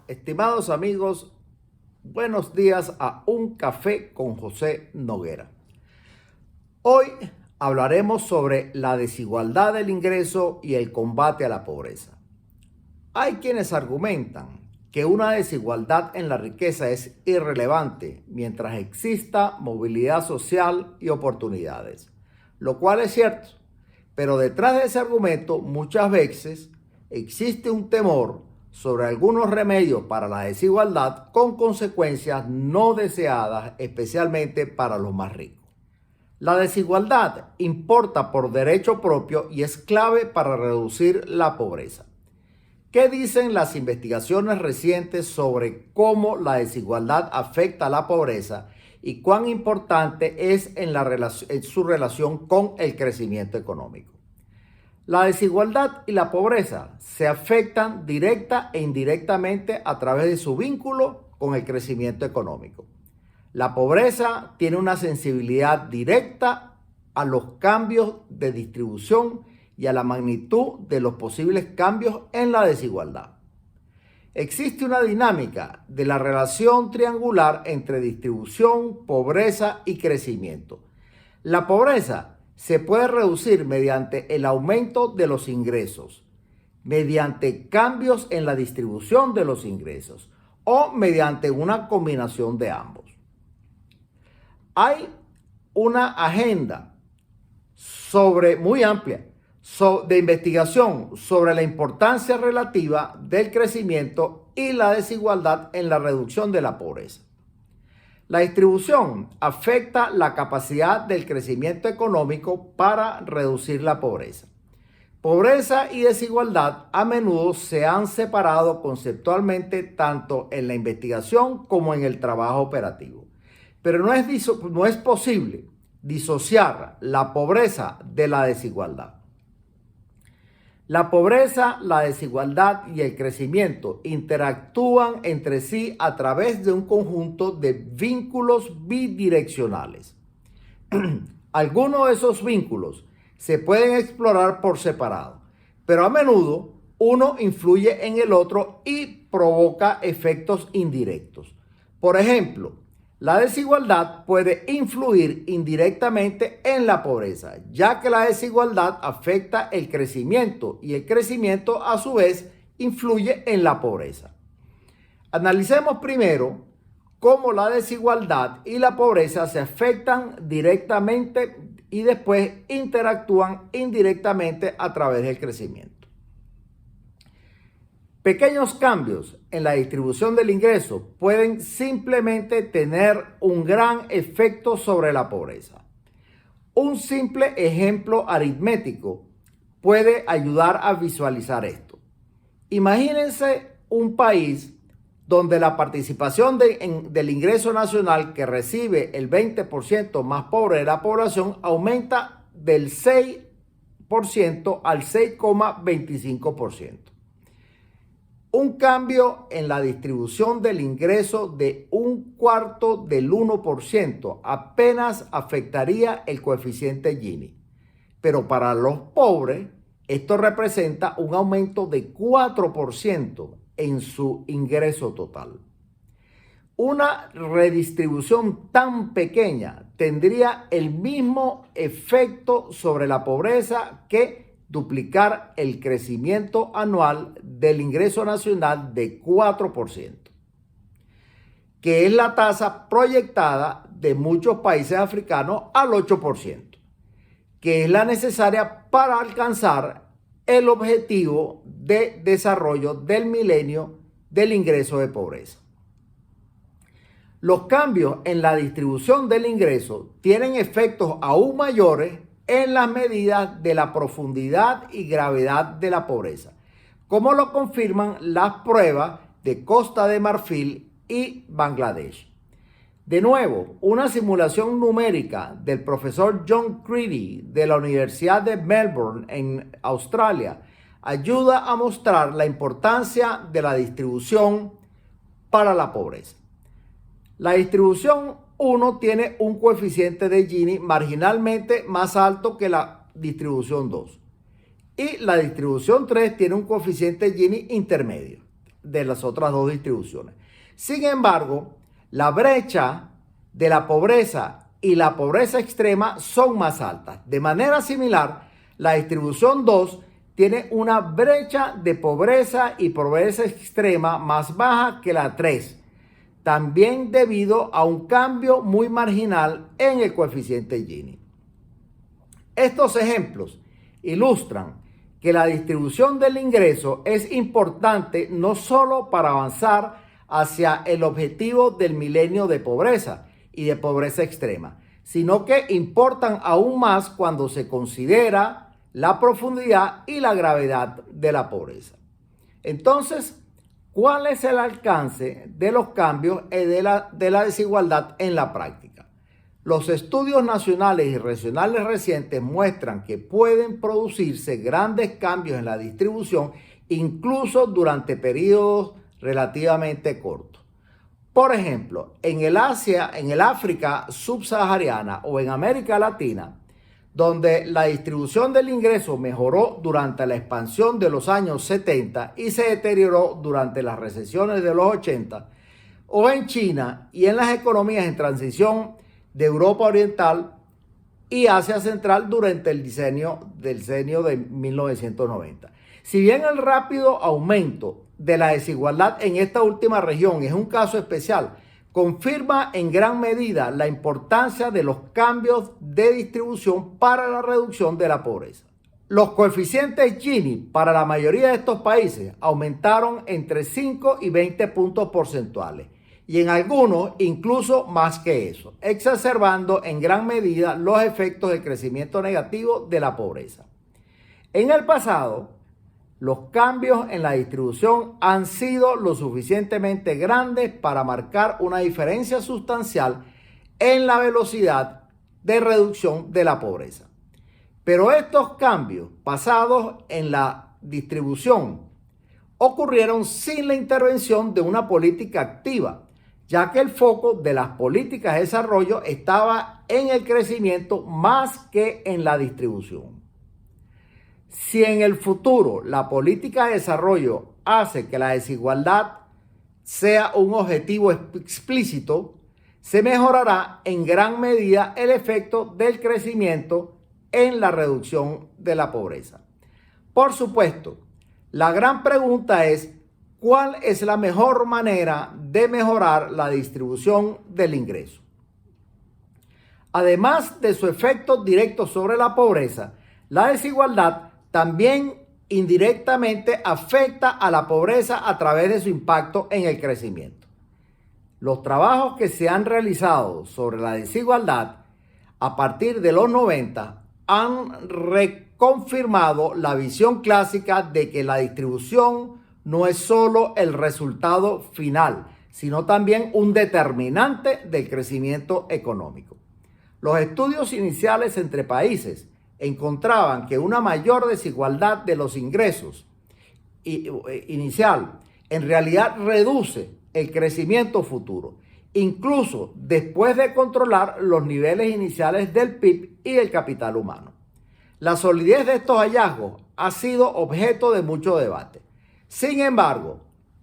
Estimados amigos, buenos días a Un Café con José Noguera. Hoy hablaremos sobre la desigualdad del ingreso y el combate a la pobreza. Hay quienes argumentan que una desigualdad en la riqueza es irrelevante mientras exista movilidad social y oportunidades, lo cual es cierto, pero detrás de ese argumento muchas veces existe un temor sobre algunos remedios para la desigualdad con consecuencias no deseadas, especialmente para los más ricos. La desigualdad importa por derecho propio y es clave para reducir la pobreza. ¿Qué dicen las investigaciones recientes sobre cómo la desigualdad afecta a la pobreza y cuán importante es en su relación con el crecimiento económico? La desigualdad y la pobreza se afectan directa e indirectamente a través de su vínculo con el crecimiento económico. La pobreza tiene una sensibilidad directa a los cambios de distribución y a la magnitud de los posibles cambios en la desigualdad. Existe una dinámica de la relación triangular entre distribución, pobreza y crecimiento. La pobreza se puede reducir mediante el aumento de los ingresos, mediante cambios en la distribución de los ingresos o mediante una combinación de ambos. Hay una agenda muy amplia de investigación sobre la importancia relativa del crecimiento y la desigualdad en la reducción de la pobreza. La distribución afecta la capacidad del crecimiento económico para reducir la pobreza. Pobreza y desigualdad a menudo se han separado conceptualmente tanto en la investigación como en el trabajo operativo. Pero no es posible disociar la pobreza de la desigualdad. La pobreza, la desigualdad y el crecimiento interactúan entre sí a través de un conjunto de vínculos bidireccionales. Algunos de esos vínculos se pueden explorar por separado, pero a menudo uno influye en el otro y provoca efectos indirectos. Por ejemplo, la desigualdad puede influir indirectamente en la pobreza, ya que la desigualdad afecta el crecimiento y el crecimiento a su vez influye en la pobreza. Analicemos primero cómo la desigualdad y la pobreza se afectan directamente y después interactúan indirectamente a través del crecimiento. Pequeños cambios en la distribución del ingreso pueden simplemente tener un gran efecto sobre la pobreza. Un simple ejemplo aritmético puede ayudar a visualizar esto. Imagínense un país donde la participación del ingreso nacional que recibe el 20% más pobre de la población aumenta del 6% al 6,25%. Un cambio en la distribución del ingreso de 1/4 apenas afectaría el coeficiente Gini. Pero para los pobres, esto representa un aumento de 4% en su ingreso total. Una redistribución tan pequeña tendría el mismo efecto sobre la pobreza que duplicar el crecimiento anual del ingreso nacional de 4%, que es la tasa proyectada de muchos países africanos al 8%, que es la necesaria para alcanzar el objetivo de desarrollo del milenio del ingreso de pobreza. Los cambios en la distribución del ingreso tienen efectos aún mayores en las medidas de la profundidad y gravedad de la pobreza, como lo confirman las pruebas de Costa de Marfil y Bangladesh. De nuevo, una simulación numérica del profesor John Creedy de la Universidad de Melbourne en Australia ayuda a mostrar la importancia de la distribución para la pobreza. La distribución 1 tiene un coeficiente de Gini marginalmente más alto que la distribución 2. Y la distribución 3 tiene un coeficiente Gini intermedio de las otras dos distribuciones. Sin embargo, la brecha de la pobreza y la pobreza extrema son más altas. De manera similar, la distribución 2 tiene una brecha de pobreza y pobreza extrema más baja que la 3, también debido a un cambio muy marginal en el coeficiente Gini. Estos ejemplos ilustran que la distribución del ingreso es importante no solo para avanzar hacia el objetivo del milenio de pobreza y de pobreza extrema, sino que importan aún más cuando se considera la profundidad y la gravedad de la pobreza. Entonces, ¿cuál es el alcance de los cambios de la desigualdad en la práctica? Los estudios nacionales y regionales recientes muestran que pueden producirse grandes cambios en la distribución incluso durante periodos relativamente cortos. Por ejemplo, en el África subsahariana o en América Latina, donde la distribución del ingreso mejoró durante la expansión de los años 70 y se deterioró durante las recesiones de los 80, o en China y en las economías en transición de Europa Oriental y Asia Central durante el decenio de 1990. Si bien el rápido aumento de la desigualdad en esta última región es un caso especial, confirma en gran medida la importancia de los cambios de distribución para la reducción de la pobreza. Los coeficientes Gini para la mayoría de estos países aumentaron entre 5 y 20 puntos porcentuales y en algunos incluso más que eso, exacerbando en gran medida los efectos del crecimiento negativo de la pobreza. En el pasado, los cambios en la distribución han sido lo suficientemente grandes para marcar una diferencia sustancial en la velocidad de reducción de la pobreza. Pero estos cambios basados en la distribución ocurrieron sin la intervención de una política activa, ya que el foco de las políticas de desarrollo estaba en el crecimiento más que en la distribución. Si en el futuro la política de desarrollo hace que la desigualdad sea un objetivo explícito, se mejorará en gran medida el efecto del crecimiento en la reducción de la pobreza. Por supuesto, la gran pregunta es, ¿cuál es la mejor manera de mejorar la distribución del ingreso? Además de su efecto directo sobre la pobreza, la desigualdad también indirectamente afecta a la pobreza a través de su impacto en el crecimiento. Los trabajos que se han realizado sobre la desigualdad a partir de los 90 han reconfirmado la visión clásica de que la distribución no es solo el resultado final, sino también un determinante del crecimiento económico. Los estudios iniciales entre países encontraban que una mayor desigualdad de los ingresos inicial en realidad reduce el crecimiento futuro, incluso después de controlar los niveles iniciales del PIB y del capital humano. La solidez de estos hallazgos ha sido objeto de mucho debate. Sin embargo,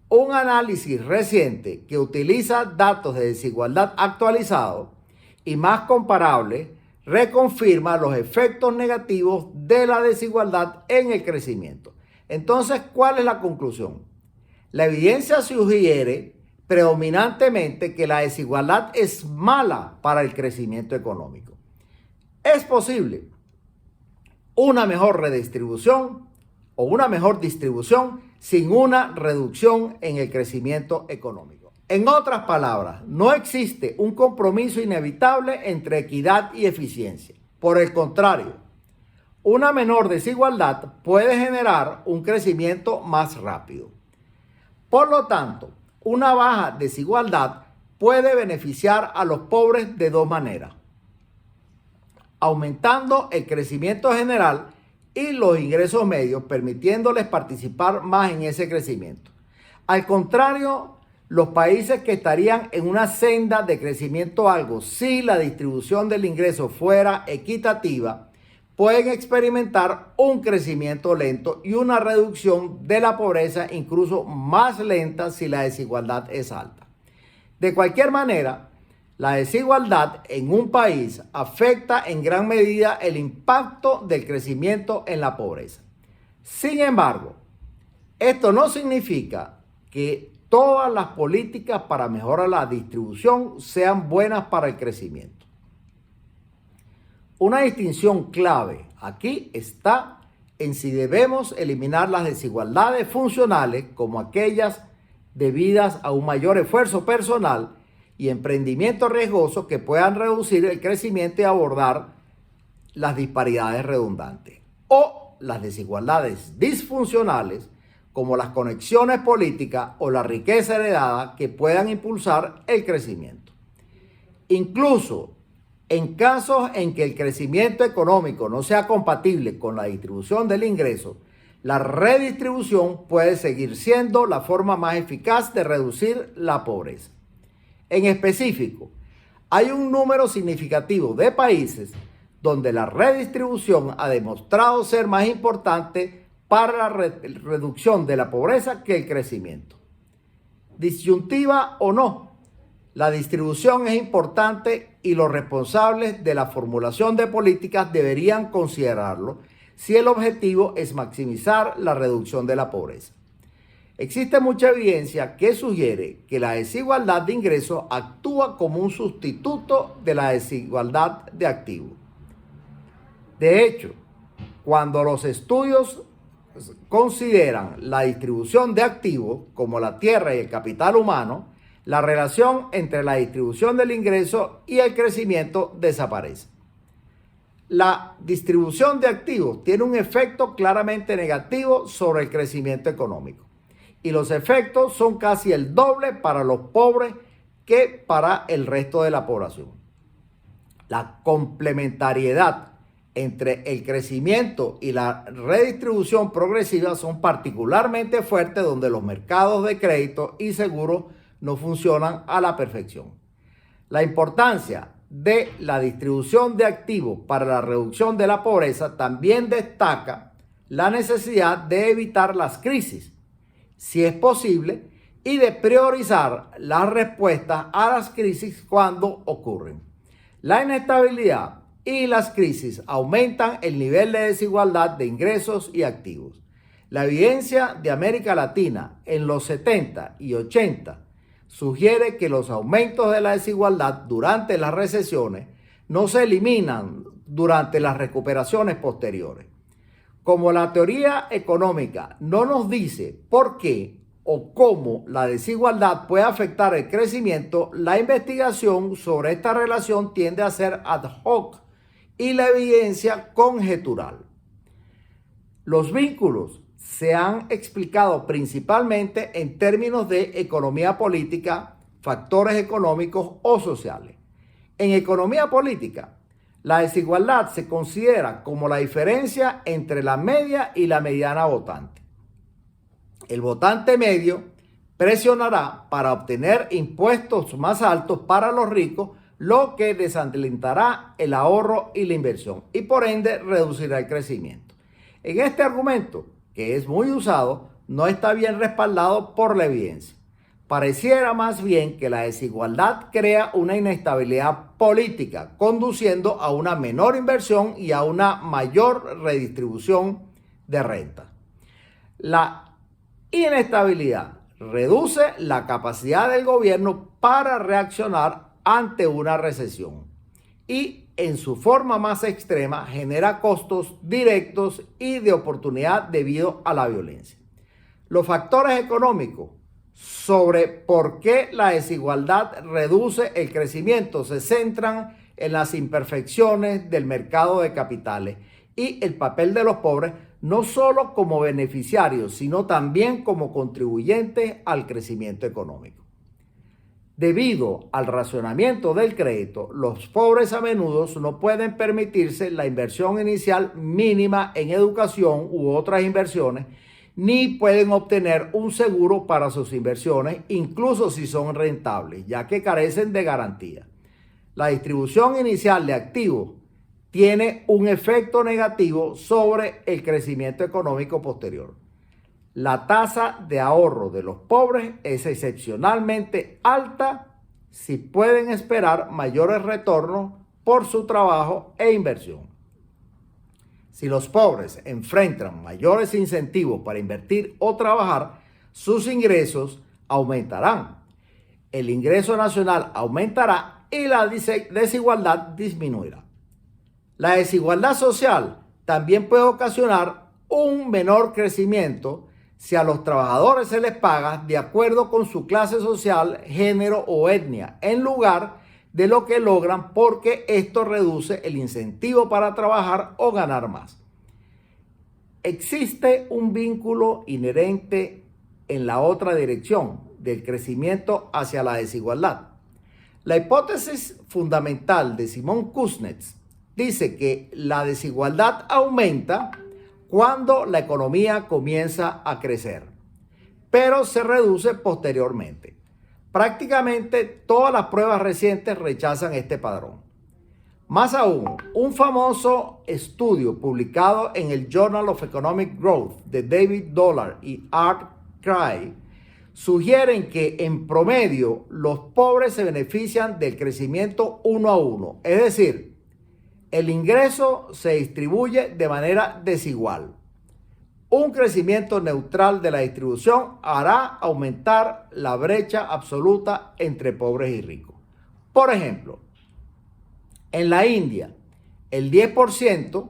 un análisis reciente que utiliza datos de desigualdad actualizados y más comparables reconfirma los efectos negativos de la desigualdad en el crecimiento. Entonces, ¿cuál es la conclusión? La evidencia sugiere predominantemente que la desigualdad es mala para el crecimiento económico. Es posible una mejor redistribución o una mejor distribución sin una reducción en el crecimiento económico. En otras palabras, no existe un compromiso inevitable entre equidad y eficiencia. Por el contrario, una menor desigualdad puede generar un crecimiento más rápido. Por lo tanto, una baja desigualdad puede beneficiar a los pobres de dos maneras: aumentando el crecimiento general y los ingresos medios, permitiéndoles participar más en ese crecimiento. Al contrario, los países que estarían en una senda de crecimiento algo si la distribución del ingreso fuera equitativa, pueden experimentar un crecimiento lento y una reducción de la pobreza incluso más lenta si la desigualdad es alta. De cualquier manera, la desigualdad en un país afecta en gran medida el impacto del crecimiento en la pobreza. Sin embargo, esto no significa que todas las políticas para mejorar la distribución sean buenas para el crecimiento. Una distinción clave aquí está en si debemos eliminar las desigualdades funcionales, como aquellas debidas a un mayor esfuerzo personal y emprendimiento riesgoso que puedan reducir el crecimiento y abordar las disparidades redundantes, o las desigualdades disfuncionales, como las conexiones políticas o la riqueza heredada, que puedan impulsar el crecimiento. Incluso en casos en que el crecimiento económico no sea compatible con la distribución del ingreso, la redistribución puede seguir siendo la forma más eficaz de reducir la pobreza. En específico, hay un número significativo de países donde la redistribución ha demostrado ser más importante para la reducción de la pobreza que el crecimiento. Disyuntiva o no, la distribución es importante y los responsables de la formulación de políticas deberían considerarlo si el objetivo es maximizar la reducción de la pobreza. Existe mucha evidencia que sugiere que la desigualdad de ingresos actúa como un sustituto de la desigualdad de activos. De hecho, cuando los estudios consideran la distribución de activos, como la tierra y el capital humano, la relación entre la distribución del ingreso y el crecimiento desaparece. La distribución de activos tiene un efecto claramente negativo sobre el crecimiento económico, y los efectos son casi el doble para los pobres que para el resto de la población. La complementariedad entre el crecimiento y la redistribución progresiva son particularmente fuertes donde los mercados de crédito y seguros no funcionan a la perfección. La importancia de la distribución de activos para la reducción de la pobreza también destaca la necesidad de evitar las crisis, si es posible, y de priorizar las respuestas a las crisis cuando ocurren. La inestabilidad y las crisis aumentan el nivel de desigualdad de ingresos y activos. La evidencia de América Latina en los 70 y 80 sugiere que los aumentos de la desigualdad durante las recesiones no se eliminan durante las recuperaciones posteriores. Como la teoría económica no nos dice por qué o cómo la desigualdad puede afectar el crecimiento, la investigación sobre esta relación tiende a ser ad hoc y la evidencia conjetural. Los vínculos se han explicado principalmente en términos de economía política, factores económicos o sociales. En economía política, la desigualdad se considera como la diferencia entre la media y la mediana votante. El votante medio presionará para obtener impuestos más altos para los ricos, lo que desalentará el ahorro y la inversión y por ende reducirá el crecimiento. En este argumento, que es muy usado, no está bien respaldado por la evidencia. Pareciera más bien que la desigualdad crea una inestabilidad política, conduciendo a una menor inversión y a una mayor redistribución de renta. La inestabilidad reduce la capacidad del gobierno para reaccionar ante una recesión y, en su forma más extrema, genera costos directos y de oportunidad debido a la violencia. Los factores económicos sobre por qué la desigualdad reduce el crecimiento se centran en las imperfecciones del mercado de capitales y el papel de los pobres, no solo como beneficiarios, sino también como contribuyentes al crecimiento económico. Debido al racionamiento del crédito, los pobres a menudo no pueden permitirse la inversión inicial mínima en educación u otras inversiones, ni pueden obtener un seguro para sus inversiones, incluso si son rentables, ya que carecen de garantía. La distribución inicial de activos tiene un efecto negativo sobre el crecimiento económico posterior. La tasa de ahorro de los pobres es excepcionalmente alta si pueden esperar mayores retornos por su trabajo e inversión. Si los pobres enfrentan mayores incentivos para invertir o trabajar, sus ingresos aumentarán. El ingreso nacional aumentará y la desigualdad disminuirá. La desigualdad social también puede ocasionar un menor crecimiento si a los trabajadores se les paga de acuerdo con su clase social, género o etnia, en lugar de lo que logran, porque esto reduce el incentivo para trabajar o ganar más. Existe un vínculo inherente en la otra dirección del crecimiento hacia la desigualdad. La hipótesis fundamental de Simon Kuznets dice que la desigualdad aumenta cuando la economía comienza a crecer, pero se reduce posteriormente. Prácticamente todas las pruebas recientes rechazan este patrón. Más aún, un famoso estudio publicado en el Journal of Economic Growth de David Dollar y Art Cry sugieren que en promedio los pobres se benefician del crecimiento 1 a 1, es decir, el ingreso se distribuye de manera desigual. Un crecimiento neutral de la distribución hará aumentar la brecha absoluta entre pobres y ricos. Por ejemplo, en la India, el 10%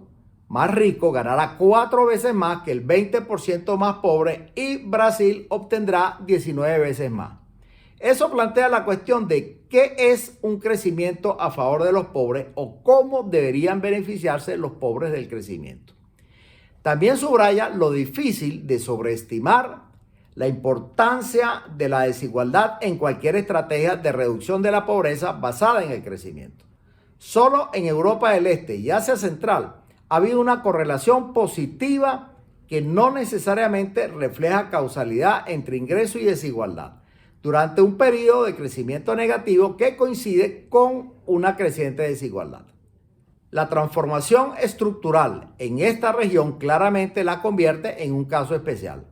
más rico ganará 4 veces más que el 20% más pobre y Brasil obtendrá 19 veces más. Eso plantea la cuestión de qué es un crecimiento a favor de los pobres o cómo deberían beneficiarse los pobres del crecimiento. También subraya lo difícil de sobreestimar la importancia de la desigualdad en cualquier estrategia de reducción de la pobreza basada en el crecimiento. Solo en Europa del Este y Asia Central ha habido una correlación positiva que no necesariamente refleja causalidad entre ingreso y desigualdad, durante un periodo de crecimiento negativo que coincide con una creciente desigualdad. La transformación estructural en esta región claramente la convierte en un caso especial.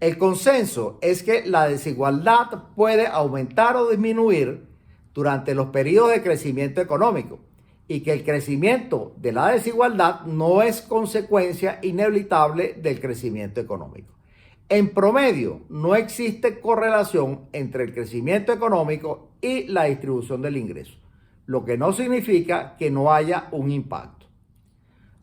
El consenso es que la desigualdad puede aumentar o disminuir durante los periodos de crecimiento económico y que el crecimiento de la desigualdad no es consecuencia inevitable del crecimiento económico. En promedio, no existe correlación entre el crecimiento económico y la distribución del ingreso, lo que no significa que no haya un impacto.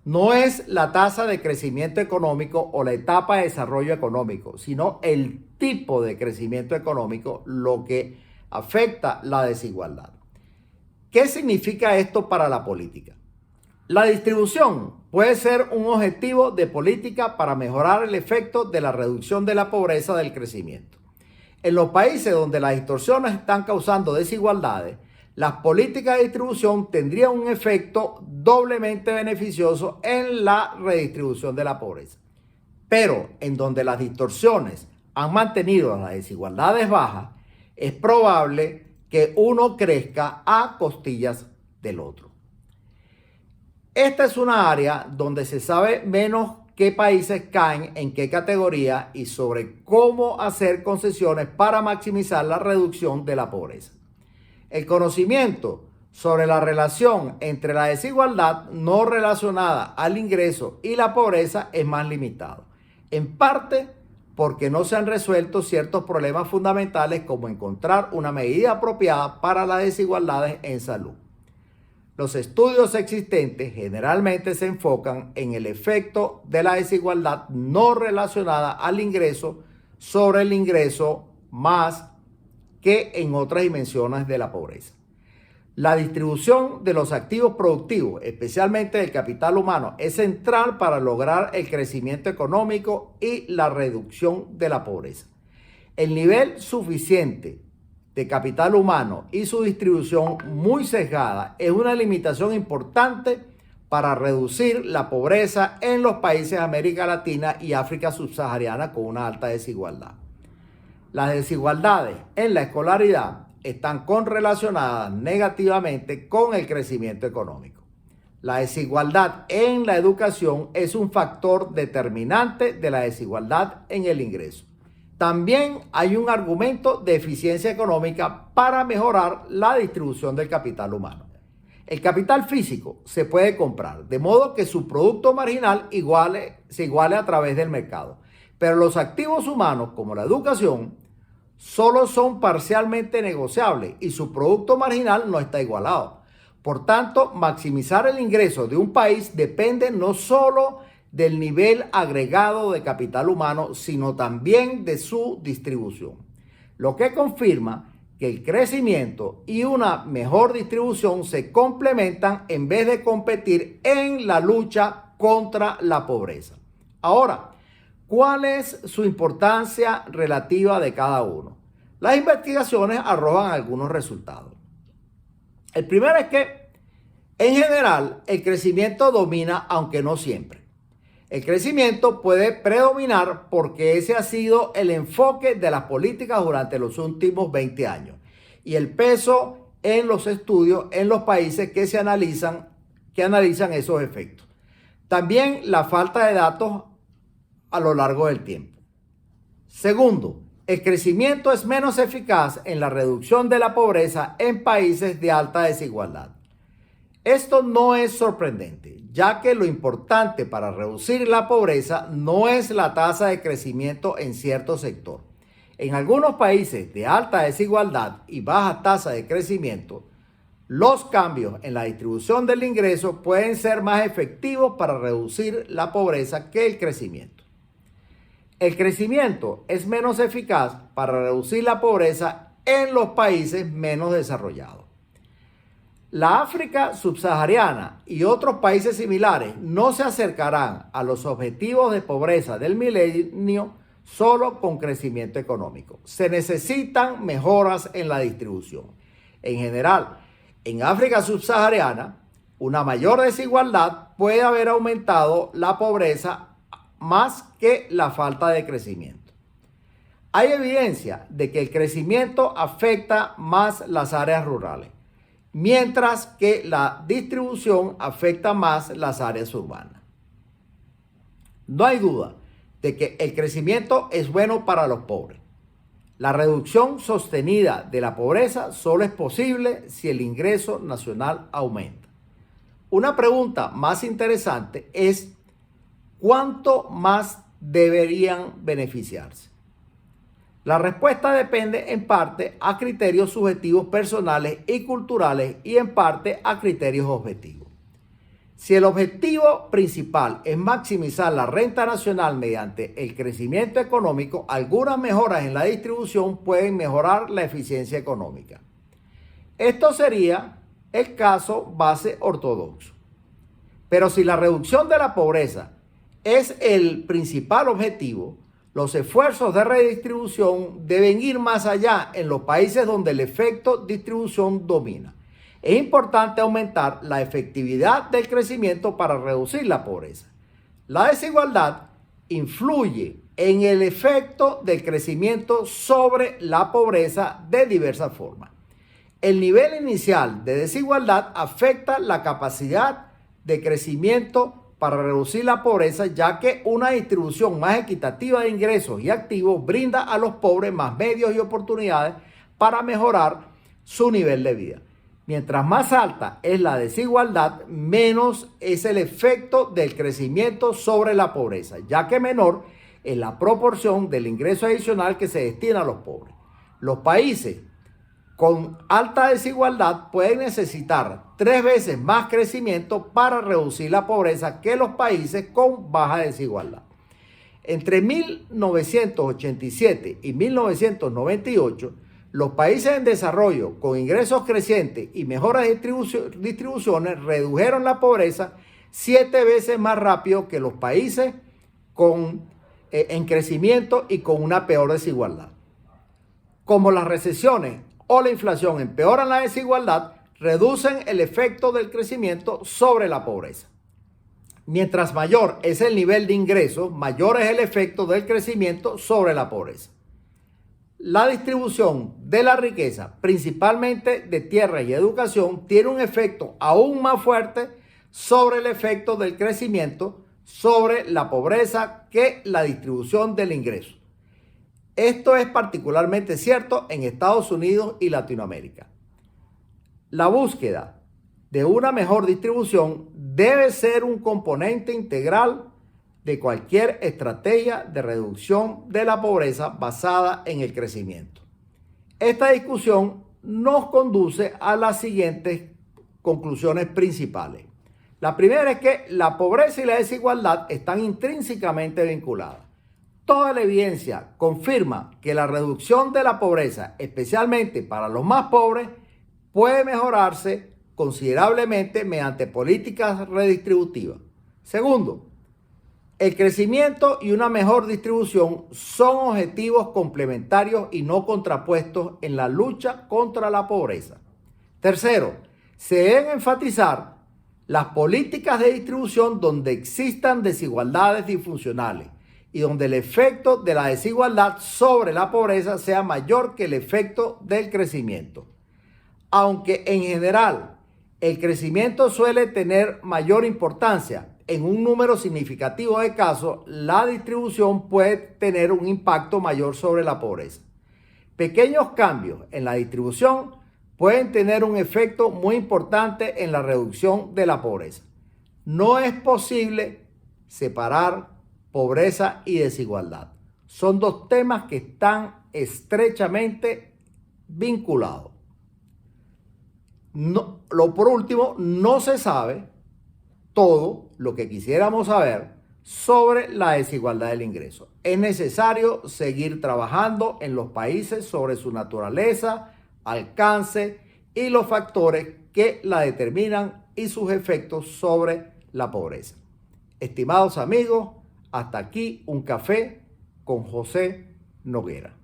No es la tasa de crecimiento económico o la etapa de desarrollo económico, sino el tipo de crecimiento económico lo que afecta la desigualdad. ¿Qué significa esto para la política? La distribución puede ser un objetivo de política para mejorar el efecto de la reducción de la pobreza del crecimiento. En los países donde las distorsiones están causando desigualdades, las políticas de distribución tendrían un efecto doblemente beneficioso en la redistribución de la pobreza. Pero en donde las distorsiones han mantenido las desigualdades bajas, es probable que uno crezca a costillas del otro. Esta es una área donde se sabe menos qué países caen en qué categoría y sobre cómo hacer concesiones para maximizar la reducción de la pobreza. El conocimiento sobre la relación entre la desigualdad no relacionada al ingreso y la pobreza es más limitado, en parte porque no se han resuelto ciertos problemas fundamentales como encontrar una medida apropiada para las desigualdades en salud. Los estudios existentes generalmente se enfocan en el efecto de la desigualdad no relacionada al ingreso sobre el ingreso más que en otras dimensiones de la pobreza. La distribución de los activos productivos, especialmente del capital humano, es central para lograr el crecimiento económico y la reducción de la pobreza. El nivel suficiente de capital humano y su distribución muy sesgada es una limitación importante para reducir la pobreza en los países de América Latina y África subsahariana con una alta desigualdad. Las desigualdades en la escolaridad están correlacionadas negativamente con el crecimiento económico. La desigualdad en la educación es un factor determinante de la desigualdad en el ingreso. También hay un argumento de eficiencia económica para mejorar la distribución del capital humano. El capital físico se puede comprar, de modo que su producto marginal se iguale a través del mercado. Pero los activos humanos, como la educación, solo son parcialmente negociables y su producto marginal no está igualado. Por tanto, maximizar el ingreso de un país depende no solo del nivel agregado de capital humano, sino también de su distribución, lo que confirma que el crecimiento y una mejor distribución se complementan en vez de competir en la lucha contra la pobreza. Ahora, ¿cuál es su importancia relativa de cada uno? Las investigaciones arrojan algunos resultados. El primero es que, en general, el crecimiento domina, aunque no siempre. El crecimiento puede predominar porque ese ha sido el enfoque de las políticas durante los últimos 20 años y el peso en los estudios en los países que analizan esos efectos. También la falta de datos a lo largo del tiempo. Segundo, el crecimiento es menos eficaz en la reducción de la pobreza en países de alta desigualdad. Esto no es sorprendente, ya que lo importante para reducir la pobreza no es la tasa de crecimiento en cierto sector. En algunos países de alta desigualdad y baja tasa de crecimiento, los cambios en la distribución del ingreso pueden ser más efectivos para reducir la pobreza que el crecimiento. El crecimiento es menos eficaz para reducir la pobreza en los países menos desarrollados. La África subsahariana y otros países similares no se acercarán a los objetivos de pobreza del milenio solo con crecimiento económico. Se necesitan mejoras en la distribución. En general, en África subsahariana, una mayor desigualdad puede haber aumentado la pobreza más que la falta de crecimiento. Hay evidencia de que el crecimiento afecta más las áreas rurales, mientras que la distribución afecta más las áreas urbanas. No hay duda de que el crecimiento es bueno para los pobres. La reducción sostenida de la pobreza solo es posible si el ingreso nacional aumenta. Una pregunta más interesante es ¿cuánto más deberían beneficiarse? La respuesta depende en parte a criterios subjetivos personales y culturales y en parte a criterios objetivos. Si el objetivo principal es maximizar la renta nacional mediante el crecimiento económico, algunas mejoras en la distribución pueden mejorar la eficiencia económica. Esto sería el caso base ortodoxo. Pero si la reducción de la pobreza es el principal objetivo, los esfuerzos de redistribución deben ir más allá en los países donde el efecto distribución domina. Es importante aumentar la efectividad del crecimiento para reducir la pobreza. La desigualdad influye en el efecto del crecimiento sobre la pobreza de diversas formas. El nivel inicial de desigualdad afecta la capacidad de crecimiento para reducir la pobreza, ya que una distribución más equitativa de ingresos y activos brinda a los pobres más medios y oportunidades para mejorar su nivel de vida. Mientras más alta es la desigualdad, menos es el efecto del crecimiento sobre la pobreza, ya que menor es la proporción del ingreso adicional que se destina a los pobres. Los países con alta desigualdad pueden necesitar 3 veces más crecimiento para reducir la pobreza que los países con baja desigualdad. Entre 1987 y 1998, Los países en desarrollo con ingresos crecientes y mejores distribuciones redujeron la pobreza 7 veces más rápido que los países en crecimiento y con una peor desigualdad. Como las recesiones o la inflación empeoran la desigualdad, reducen el efecto del crecimiento sobre la pobreza. Mientras mayor es el nivel de ingresos, mayor es el efecto del crecimiento sobre la pobreza. La distribución de la riqueza, principalmente de tierra y educación, tiene un efecto aún más fuerte sobre el efecto del crecimiento sobre la pobreza que la distribución del ingreso. Esto es particularmente cierto en Estados Unidos y Latinoamérica. La búsqueda de una mejor distribución debe ser un componente integral de cualquier estrategia de reducción de la pobreza basada en el crecimiento. Esta discusión nos conduce a las siguientes conclusiones principales. La primera es que la pobreza y la desigualdad están intrínsecamente vinculadas. Toda la evidencia confirma que la reducción de la pobreza, especialmente para los más pobres, puede mejorarse considerablemente mediante políticas redistributivas. Segundo, el crecimiento y una mejor distribución son objetivos complementarios y no contrapuestos en la lucha contra la pobreza. Tercero, se deben enfatizar las políticas de distribución donde existan desigualdades disfuncionales y donde el efecto de la desigualdad sobre la pobreza sea mayor que el efecto del crecimiento. Aunque en general el crecimiento suele tener mayor importancia, en un número significativo de casos, la distribución puede tener un impacto mayor sobre la pobreza. Pequeños cambios en la distribución pueden tener un efecto muy importante en la reducción de la pobreza. No es posible separar pobreza y desigualdad. Son dos temas que están estrechamente vinculados. Por último, no se sabe todo lo que quisiéramos saber sobre la desigualdad del ingreso. Es necesario seguir trabajando en los países sobre su naturaleza, alcance y los factores que la determinan y sus efectos sobre la pobreza. Estimados amigos, hasta aquí un café con José Noguera.